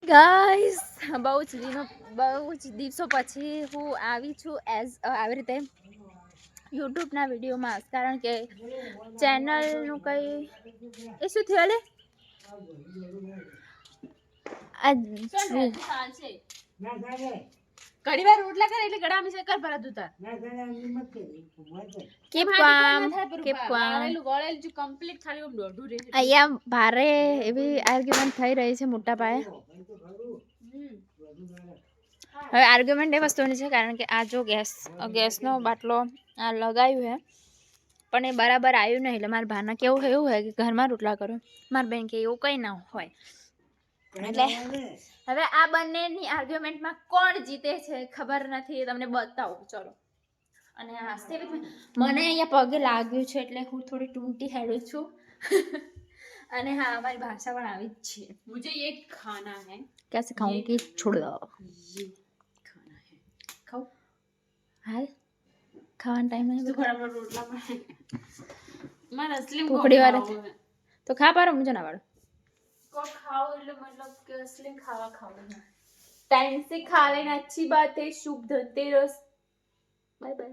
Guys બહુ જ દિવસો પછી હું આવી છું આવી રીતે યુટ્યુબના વિડીયોમાં, કારણ કે ચેનલનું કંઈ એ શું થયું લે ઘણી વાર રોટલા કરે એટલે ગળામાં શક્કર ભરા દુતા કમ્પ્લીટ ખાલી દોઢું રહે. અહીંયા ભારે એવી આર્ગ્યુમેન્ટ થઈ રહી છે મોટા પાયે. હવે આર્ગ્યુમેન્ટ એ વસ્તુની છે કારણ કે આ જો ગેસનો બાટલો આ લગાવ્યું હે પણ એ બરાબર આવ્યું નહીં, એટલે મારા ભાના કેવું એવું હોય કે ઘરમાં રોટલા કરો, મારા બેન કે એવું કંઈ ના હોય. એટલે હવે આ બંનેની આર્ગ્યુમેન્ટમાં કોણ જીતે છે ખબર નથી, તમને બતાવું ચલો. અને મને અહીંયા પગે લાગ્યું છે એટલે હું થોડી ટૂંટી હેડું છું. અને હા, અમારી ભાષા પણ આવી જ છે. મુझे ये खाना है, कैसे खाऊंगी, छोड़ दो, ये खाना है, खाओ हाल ખાવાનો ટાઈમ નહીં બરાબર. રોટલામાં માર અસલી ભૂખડી વાળે તો ખા પારો મુझे ના વાળો को खाओ એટલે મતલબ કે અસલી ખાવા टाइम से खा लेना अच्छी बात है. शुभ धनतेरस. Bye bye.